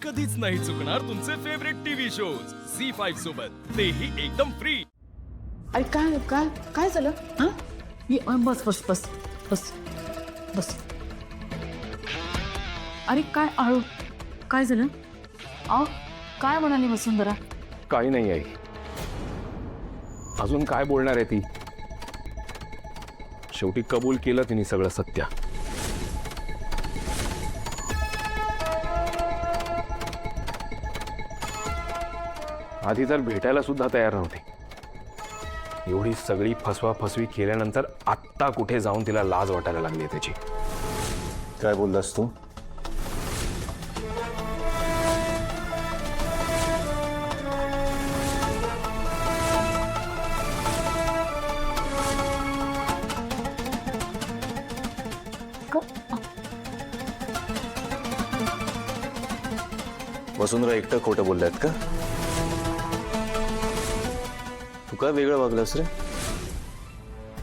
कधीच नाही चुकणार तुमचे फेवरेट टीव्ही शोज झी5 सोबत, तेही एकदम फ्री। अरे काय काय काय झालं? हा बस बस बस बस बस. अरे काय आळू काय झालं? अहो काय म्हणाली वसुंधरा? काही नाही आई, अजून काय बोलणार आहे ती? शेवटी कबूल केलं तिने सगळं सत्य. आधी तर भेटायला सुद्धा तयार नव्हती. एवढी सगळी फसवाफसवी केल्यानंतर आत्ता कुठे जाऊन तिला लाज वाटायला लागली त्याची. काय बोललास तू? वसुंधरा एकटं खोटं बोलल्यात का? तू काय वेगळं वागलास रे?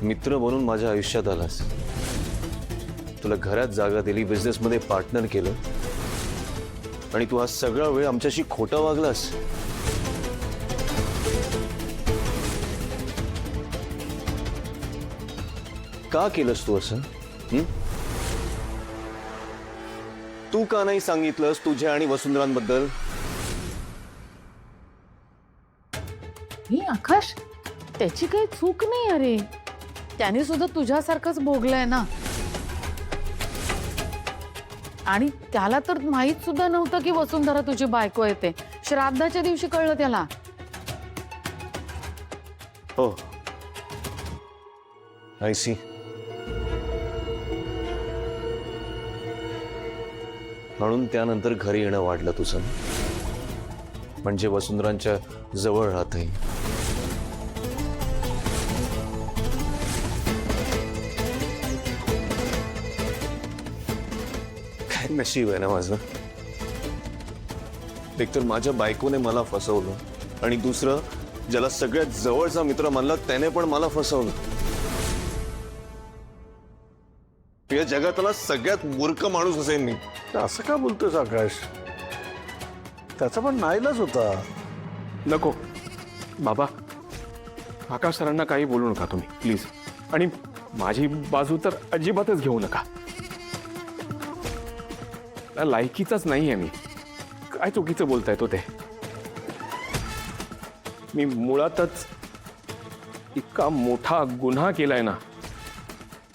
मित्र बनून माझ्या आयुष्यात आलास, तुला घरात जागा दिली, बिझनेस मध्ये पार्टनर केलं, आणि तू आज सगळा वेळ आमच्याशी खोटं वागलास. का केलंस तू असं? तू का नाही सांगितलंस तुझ्या आणि वसुंधरांबद्दल? ही आकाश, त्याची काही चूक नाही. अरे त्याने सुद्धा तुझ्यासारखंच भोगलंय ना. आणि त्याला तर माहित सुद्धा नव्हतं की वसुंधरा तुझी बायको येते. श्राद्धाच्या दिवशी कळलं त्याला. हो, आय सी. म्हणून त्यानंतर घरी येणं वाढलं तुझं, म्हणजे वसुंधरांच्या जवळ राहतही. काय नशीब आहे ना माझं. एकतर माझ्या बायकोने मला फसवलं, आणि दुसरं ज्याला सगळ्यात जवळचा मित्र मानला त्याने पण मला फसवलं. या जगातला सगळ्यात मूर्ख माणूस असेल मी. असं का बोलतोस आकाश? त्याचा पण नाईलाज होता. नको बाबा, आकाश सरांना काही बोलू नका तुम्ही प्लीज. आणि माझी बाजू तर अजिबातच घेऊ नका. लायकीचाच नाही आहे मी. काय चुकीचं बोलताय तो ते? मी मुळातच इतका मोठा गुन्हा केलाय ना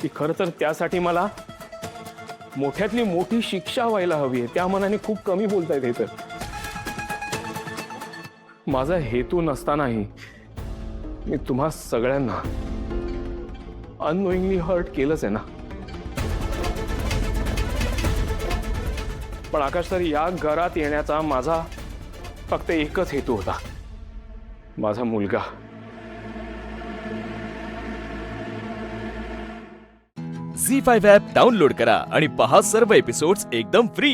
की खरं तर त्यासाठी मला मोठ्यातली मोठी शिक्षा व्हायला हवी आहे. त्या मनाने खूप कमी बोलतायत हे. तर माझा हेतू नसतानाही मी तुम्हा सगळ्यांना अननोइंगली हर्ट केलंच आहे ना. पण आकाश सर, या घरात येण्याचा माझा फक्त एकच हेतू होता, माझा मुलगा. झी5 ॲप डाउनलोड करा आणि पहा सर्व एपिसोड्स एकदम फ्री।